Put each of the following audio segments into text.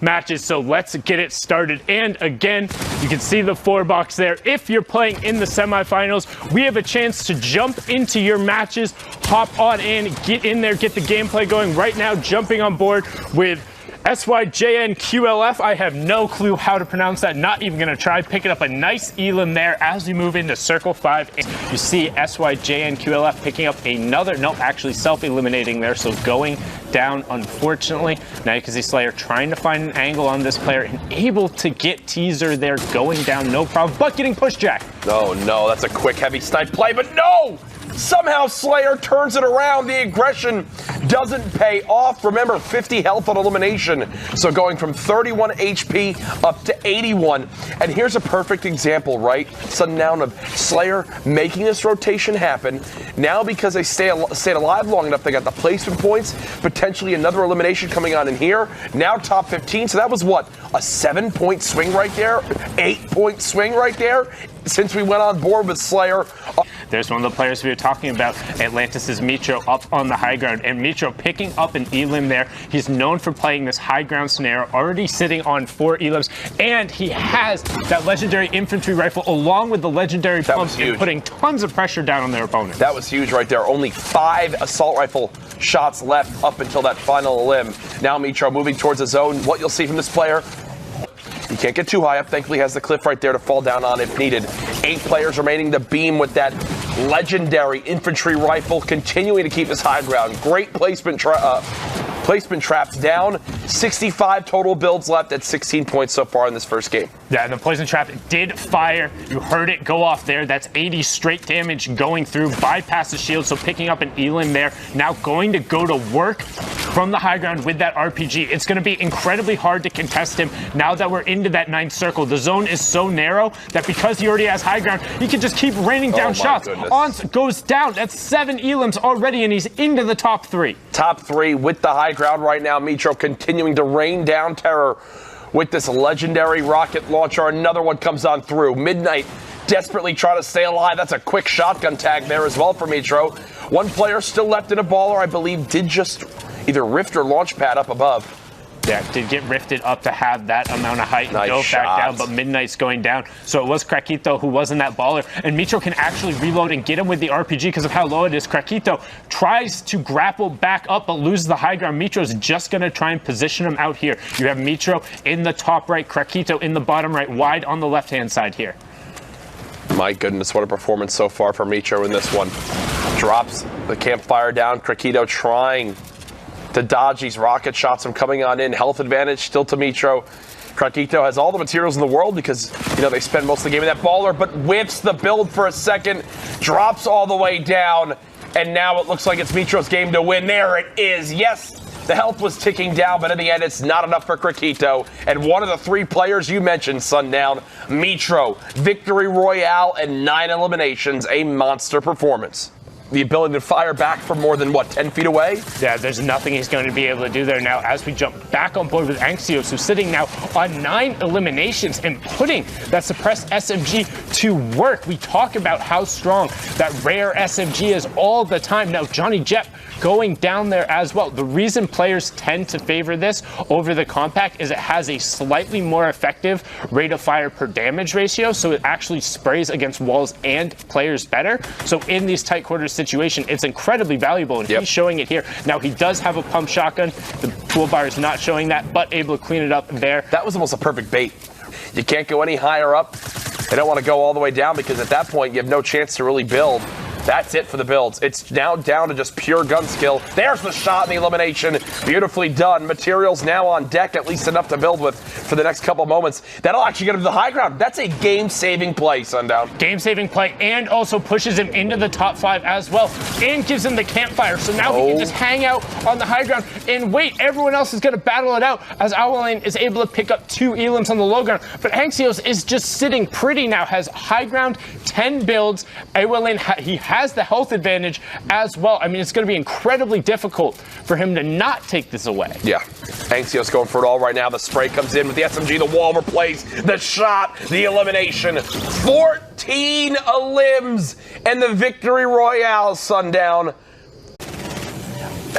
matches. So let's get it started. And again, you can see the 4-box there. If you're playing in the semifinals, we have a chance to jump into your matches, hop on in, get in there, get the gameplay going right now, jumping on board with SYJNQLF. I have no clue how to pronounce that, not even going to try. Picking up a nice elim there as we move into Circle 5. You see SYJNQLF picking up another, no, actually self-eliminating there, so going down, unfortunately. Now you can see Slayer trying to find an angle on this player and able to get Teaser there, going down, no problem, but getting pushed, Jack. Oh no, that's a quick heavy snipe play, but no! Somehow Slayer turns it around. The aggression doesn't pay off. Remember, 50 health on elimination. So going from 31 HP up to 81. And here's a perfect example, right? Sundown of Slayer making this rotation happen. Now because they stayed alive long enough, they got the placement points. Potentially another elimination coming on in here. Now top 15. So that was what? A 7-point swing right there? 8-point swing right there? Since we went on board with Slayer. There's one of the players we were talking about, Atlantis' Mitro up on the high ground, and Mitro picking up an elim there. He's known for playing this high ground scenario, already sitting on 4 elims, and he has that legendary infantry rifle along with the legendary pump, and putting tons of pressure down on their opponents. That was huge right there. Only 5 assault rifle shots left up until that final elim. Now Mitro moving towards the zone. What you'll see from this player, you can't get too high up. Thankfully, has the cliff right there to fall down on if needed. 8 players remaining to beam with that legendary infantry rifle, continuing to keep his high ground. Great placement traps down. 65 total builds left at 16 points so far in this first game. Yeah, and the poison trap did fire. You heard it go off there. That's 80 straight damage going through, bypass the shield, so picking up an elim there. Now going to go to work from the high ground with that RPG. It's going to be incredibly hard to contest him now that we're into that 9th circle. The zone is so narrow that because he already has high ground, he can just keep raining down shots. Ons goes down. That's 7 elims already, and he's into the top 3. Top 3 with the high ground right now. Mitro continuing to rain down terror with this legendary rocket launcher. Another one comes on through. Midnight desperately trying to stay alive. That's a quick shotgun tag there as well for Mitro. One player still left in a baller, I believe, did just either rift or launch pad up above. Yeah, did get rifted up to have that amount of height and go back down, but Midnight's going down. So it was Krakito who was in that baller, and Mitro can actually reload and get him with the RPG because of how low it is. Krakito tries to grapple back up, but loses the high ground. Mitro's just going to try and position him out here. You have Mitro in the top right, Krakito in the bottom right, wide on the left-hand side here. My goodness, what a performance so far for Mitro in this one. Drops the campfire down. Krakito trying to dodge these rocket shots from coming on in. Health advantage still to Mitro. Krakito has all the materials in the world because, you know, they spend most of the game in that baller, but whiffs the build for a second, drops all the way down, and now it looks like it's Mitro's game to win. There it is. Yes, the health was ticking down, but in the end, it's not enough for Krakito. And one of the 3 players you mentioned, Sundown, Mitro, victory royale and 9 eliminations, a monster performance. The ability to fire back from more than, what, 10 feet away? Yeah, there's nothing he's going to be able to do there now as we jump back on board with Anxios, who's sitting now on 9 eliminations and putting that suppressed SMG to work. We talk about how strong that rare SMG is all the time. Now, Johnny Jep going down there as well. The reason players tend to favor this over the compact is it has a slightly more effective rate of fire per damage ratio, so it actually sprays against walls and players better. So in these tight quarters situation, it's incredibly valuable, and he's showing it here. Now, he does have a pump shotgun. The toolbar is not showing that, but able to clean it up there. That was almost a perfect bait. You can't go any higher up. They don't want to go all the way down because at that point, you have no chance to really build. That's it for the builds. It's now down to just pure gun skill. There's the shot and the elimination. Beautifully done. Materials now on deck, at least enough to build with for the next couple moments. That'll actually get him to the high ground. That's a game-saving play, Sundown. Game-saving play, and also pushes him into the top 5 as well, and gives him the campfire. So now he can just hang out on the high ground and wait. Everyone else is going to battle it out as Awalane is able to pick up 2 elims on the low ground. But Anxios is just sitting pretty now, has high ground, 10 builds. Awalane, he has the health advantage as well. I mean, it's going to be incredibly difficult for him to not take this away. Yeah. Anxios going for it all right now. The spray comes in with the SMG, the wall replays, the shot, the elimination. 14 elims and the victory royale, Sundown.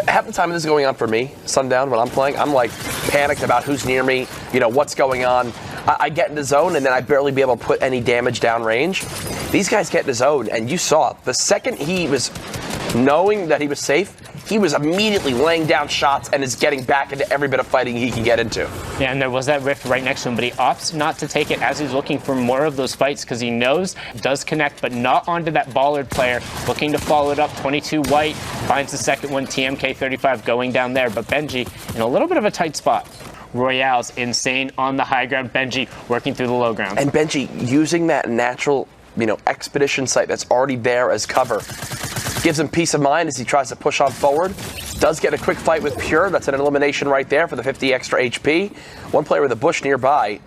Half the time this is going on for me, Sundown, when I'm playing, I'm like, panicked about who's near me, you know, what's going on. I get into zone, and then I barely be able to put any damage down range. These guys get into zone, and you saw the second he was knowing that he was safe, he was immediately laying down shots and is getting back into every bit of fighting he can get into. Yeah, and there was that rift right next to him, but he opts not to take it as he's looking for more of those fights because he knows it does connect, but not onto that Ballard player. Looking to follow it up, 22 white, finds the second one, TMK 35 going down there, but Benji in a little bit of a tight spot. Royale's insane on the high ground, Benji working through the low ground. And Benji using that natural, you know, expedition site that's already there as cover. Gives him peace of mind as he tries to push on forward. Does get a quick fight with Pure. That's an elimination right there for the 50 extra HP. One player with a bush nearby.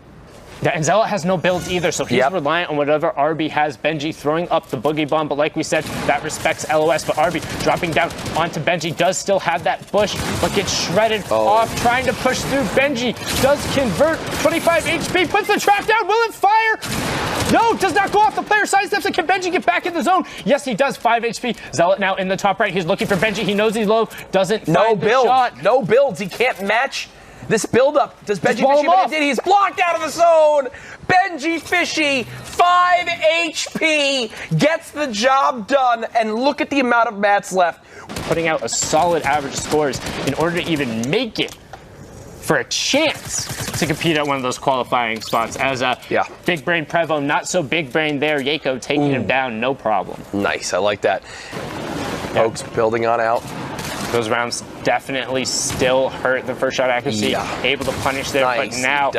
Yeah, and Zealot has no builds either, so he's reliant on whatever RB has. Benji throwing up the boogie bomb, but like we said, that respects LOS. But RB dropping down onto Benji does still have that bush, but gets shredded off, trying to push through. Benji does convert, 25 HP, puts the trap down. Will it fire? No, does not go off. The player sidesteps it. Can Benji get back in the zone? Yes, he does. 5 HP. Zealot now in the top right. He's looking for Benji. He knows he's low. Doesn't find the shot. No builds. He can't match this build-up. Does Benji Fishy? He's blocked out of the zone. Benji Fishy, 5 HP, gets the job done. And look at the amount of mats left. Putting out a solid average scores in order to even make it for a chance to compete at one of those qualifying spots. As a big brain Prevo, not so big brain there. Yako taking him down, no problem. Nice, I like that. Folks building on out. Those rounds definitely still hurt the first shot accuracy. Able to punish there, but now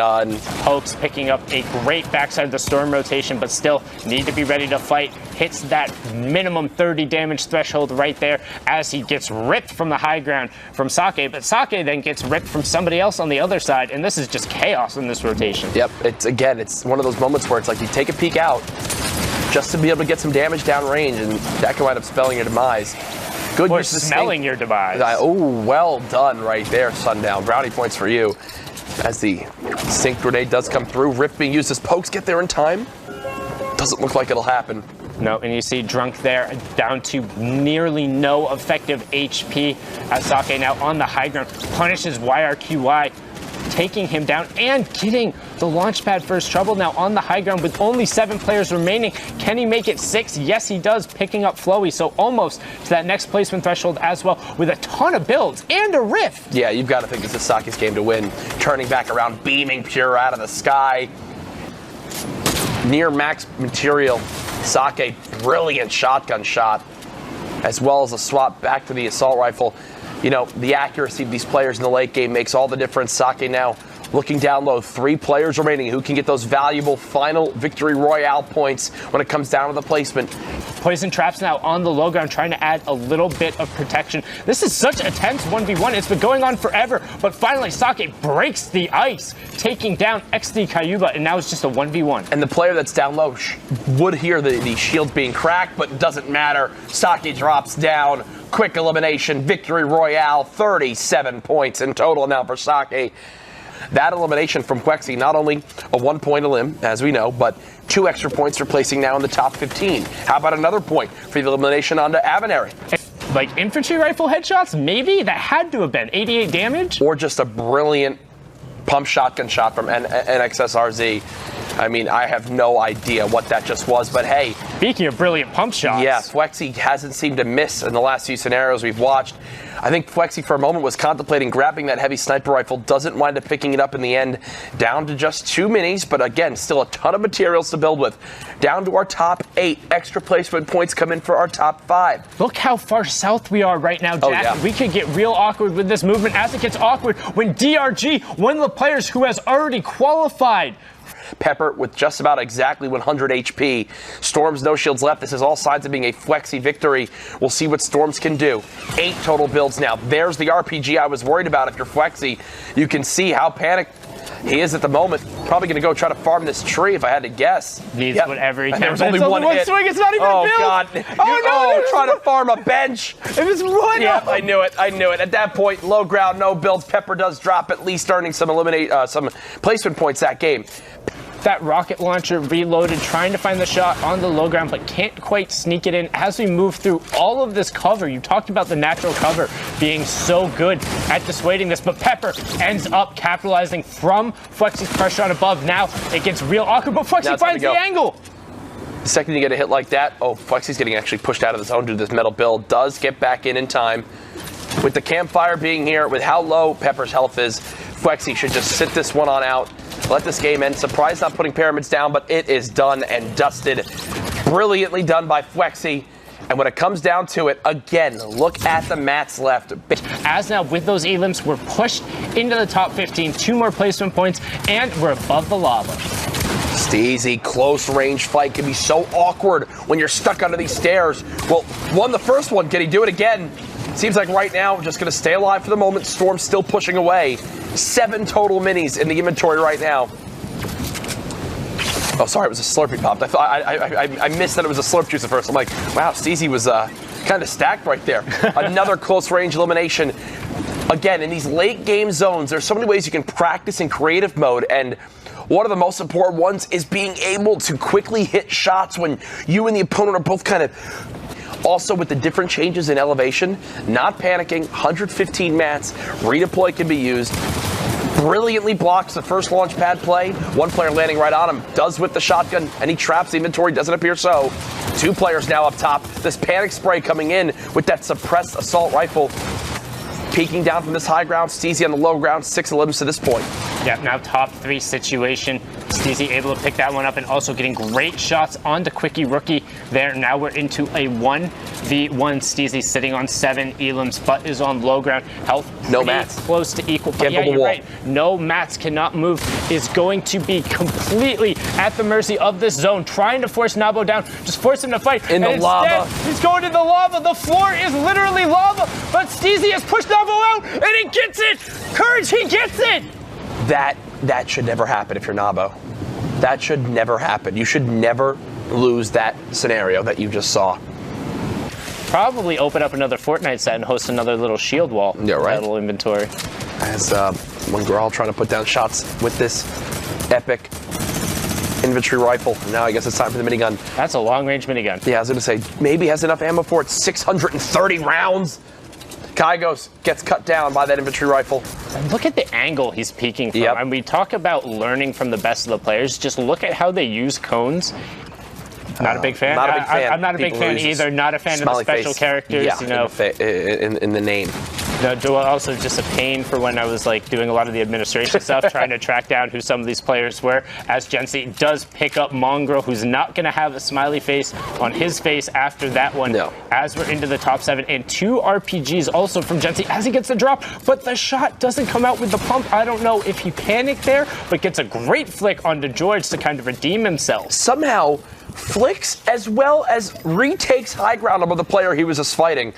Hoax picking up a great backside of the storm rotation, but still need to be ready to fight. Hits that minimum 30 damage threshold right there as he gets ripped from the high ground from Sake, but Sake then gets ripped from somebody else on the other side, and this is just chaos in this rotation. Yep, it's one of those moments where it's like you take a peek out just to be able to get some damage down range, and that can wind up spelling your demise. Good or use of the smelling your demise. Oh, well done right there, Sundown. Brownie points for you. As the sync grenade does come through, Rift being used as pokes. Get there in time. Doesn't look like it'll happen. No, and you see Drunk there down to nearly no effective HP as Sake now on the high ground punishes YRQY, taking him down and getting the launch pad first trouble now on the high ground with only 7 players remaining. Can he make it 6? Yes, he does, picking up Flowy, so almost to that next placement threshold as well with a ton of builds and a rift. Yeah, you've got to think this is Sake's game to win. Turning back around, beaming Pure out of the sky. Near max material, Sake, brilliant shotgun shot, as well as a swap back to the assault rifle. You know, the accuracy of these players in the late game makes all the difference. Sake now looking down low, 3 players remaining who can get those valuable final victory royale points when it comes down to the placement. Poison traps now on the low ground, trying to add a little bit of protection. This is such a tense 1v1. It's been going on forever, but finally Sake breaks the ice, taking down XD Kayuba, and now it's just a 1v1. And the player that's down low would hear the shield being cracked, but it doesn't matter. Sake drops down. Quick elimination, victory royale, 37 points in total now for Sake. That elimination from Quexy, not only a 1-point elim, as we know, but 2 extra points for placing now in the top 15. How about another point for the elimination onto Avenary? Like infantry rifle headshots, maybe? That had to have been 88 damage? Or just a brilliant pump shotgun shot from NXSRZ. I mean, I have no idea what that just was, but hey. Speaking of brilliant pump shots. Yeah, Quexy hasn't seemed to miss in the last few scenarios we've watched. I think Quexy for a moment was contemplating grabbing that heavy sniper rifle, doesn't wind up picking it up in the end, down to just 2 minis, but again, still a ton of materials to build with. Down to our top 8, extra placement points come in for our top 5. Look how far south we are right now, Jack. Oh, yeah. We could get real awkward with this movement as it gets awkward when DRG, one of the players who has already qualified. Pepper with just about exactly 100 HP. Storms, no shields left. This is all signs of being a Quexy victory. We'll see what Storms can do. 8 total builds now. There's the RPG I was worried about if you're Quexy. You can see how panicked he is at the moment. Probably going to go try to farm this tree if I had to guess. Needs whatever he can. There was only one hit. Swing. It's not even built. God. Oh, no. Trying to farm a bench. It was one. Yeah, I knew it. At that point, low ground, no builds. Pepper does drop, at least earning some placement points that game. that rocket launcher reloaded, trying to find the shot on the low ground, but can't quite sneak it in as we move through all of this cover. You talked about the natural cover being so good at dissuading this, but Pepper ends up capitalizing from Flexi's pressure on above. Now it gets real awkward, but Flexi finds the angle. The second you get a hit like that, oh, Flexi's getting actually pushed out of the zone due to this metal build. Does get back in time. With the campfire being here, with how low Pepper's health is, Flexi should just sit this one on out, let this game end. Surprised not putting pyramids down, but it is done and dusted. Brilliantly done by Flexi. And when it comes down to it, again, look at the mats left. As now, with those elims, we're pushed into the top 15, 2 more placement points, and we're above the lava. Steezy, close range fight can be so awkward when you're stuck under these stairs. Well, won the first one. Can he do it again? Seems like right now, just going to stay alive for the moment. Storm's still pushing away. 7 total minis in the inventory right now. Oh, sorry, it was a Slurpee popped. I thought I missed that it was a Slurp juice at first. I'm like, wow, Steezy was kind of stacked right there. Another close range elimination. Again, in these late game zones, there's so many ways you can practice in creative mode, and one of the most important ones is being able to quickly hit shots when you and the opponent are both kind of... Also, with the different changes in elevation, not panicking, 115 mats, redeploy can be used. Brilliantly blocks the first launch pad play. One player landing right on him, does with the shotgun, and he traps the inventory, doesn't appear so. 2 players now up top. This panic spray coming in with that suppressed assault rifle. Peeking down from this high ground, Steezy on the low ground, 6 elims to this point. Yeah, now top 3 situation. Steezy able to pick that one up and also getting great shots onto Quickie Rookie there. Now we're into a 1v1. Steezy sitting on 7 elims, but is on low ground. Health no mats. Close to equal. But yeah, you're right. No mats, cannot move. Is going to be completely at the mercy of this zone. Trying to force Nabo down. Just force him to fight. In the lava. He's going to the lava. The floor is literally lava. But Steezy has pushed Nabo out and he gets it. Courage, he gets it. That should never happen if you're Nabo. That should never happen. You should never lose that scenario that you just saw. Probably open up another Fortnite set and host another little shield wall. Yeah, right. Little inventory. As when we're all trying to put down shots with this epic infantry rifle. Now I guess it's time for the minigun. That's a long-range minigun. Yeah, I was going to say, maybe has enough ammo for it. 630 rounds. Kygos gets cut down by that infantry rifle. And look at the angle he's peeking from. Yep. And we talk about learning from the best of the players. Just look at how they use cones. Not a big fan. Not a big fan. I'm not a big fan either. Not a fan of the special characters. Yeah, you know, in the name. No, also just a pain for when I was like doing a lot of the administration stuff, trying to track down who some of these players were. As Gency does pick up Mongrel, who's not going to have a smiley face on his face after that one. No. As we're into the top 7, and 2 RPGs also from Gency as he gets the drop, but the shot doesn't come out with the pump. I don't know if he panicked there, but gets a great flick onto George to kind of redeem himself. Somehow flicks as well as retakes high ground over the player he was just fighting.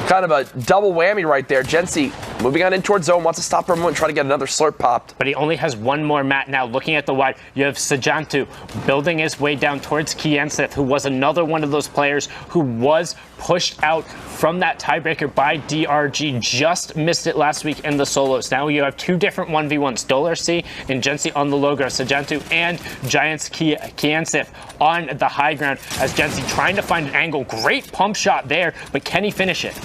Kind of a double whammy right there. Gency moving on in towards zone, wants to stop for a moment and try to get another slurp popped. But he only has 1 more mat now. Looking at the wide, you have Sajantu building his way down towards Kianseth, who was another one of those players who was pushed out from that tiebreaker by DRG. Just missed it last week in the solos. Now you have 2 different 1v1s. Dollar C and Gency on the low ground. Sajantu and Giants Kianseth on the high ground as Gency trying to find an angle. Great pump shot there, but can he finish it?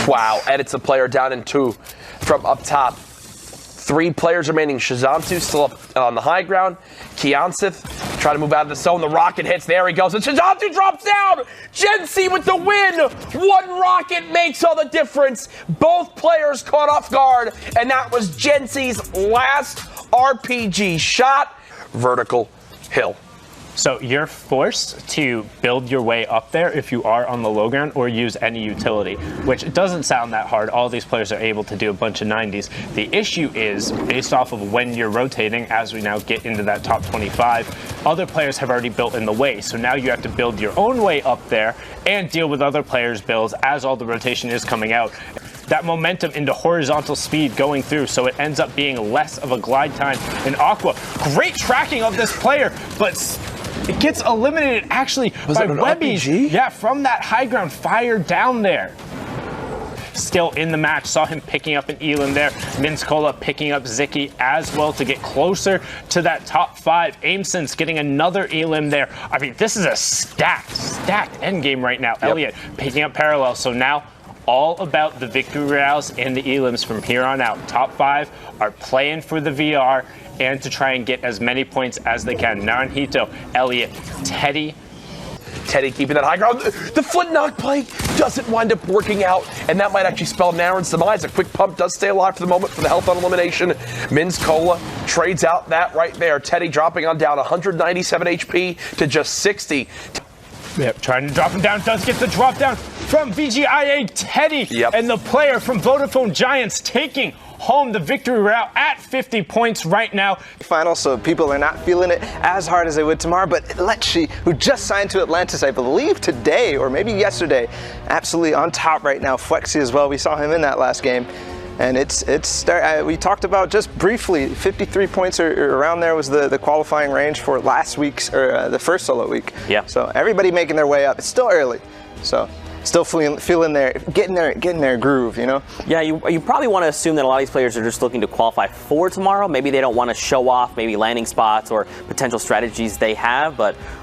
Wow, edits the player down in 2 from up top. 3 players remaining. Shazantu still up on the high ground. Kianseth trying to move out of the zone. The rocket hits. There he goes. And Shazantu drops down. Gency with the win. 1 rocket makes all the difference. Both players caught off guard. And that was Gency's last RPG shot. Vertical hill. So you're forced to build your way up there if you are on the low ground or use any utility, which doesn't sound that hard. All these players are able to do a bunch of 90s. The issue is based off of when you're rotating, as we now get into that top 25, other players have already built in the way. So now you have to build your own way up there and deal with other players' builds as all the rotation is coming out. That momentum into horizontal speed going through, so it ends up being less of a glide time. And Aqua, great tracking of this player, but it gets eliminated actually by Webbies. RPG? Yeah, from that high ground fire down there. still in the match. Saw him picking up an Elim there. Minskola picking up Ziki as well to get closer to that top 5. Aimson's getting another Elim there. I mean, this is a stacked endgame right now. Yep. Elliott picking up Parallel. So now all about the victory royales and the Elims from here on out. Top 5 are playing for the VR and to try and get as many points as they can. Naranjito, Elliott, Teddy. Teddy keeping that high ground. The foot knock play doesn't wind up working out, and that might actually spell Naren's demise. A quick pump does stay alive for the moment for the health on elimination. Minskola trades out that right there. Teddy dropping on down 197 HP to just 60. Yep, trying to drop him down, does get the drop down from VGIA Teddy. Yep. And the player from Vodafone Giants taking home the victory route at 50 points right now. Final, so people are not feeling it as hard as they would tomorrow, but Lecce, who just signed to Atlantis, I believe today or maybe yesterday, absolutely on top right now. Flexi as well, we saw him in that last game. And we talked about just briefly, 53 points or around there was the qualifying range for last week's, or the first solo week. Yeah. So everybody making their way up. It's still early, so still feeling their, getting their groove, you know? Yeah, you probably want to assume that a lot of these players are just looking to qualify for tomorrow. Maybe they don't want to show off maybe landing spots or potential strategies they have, but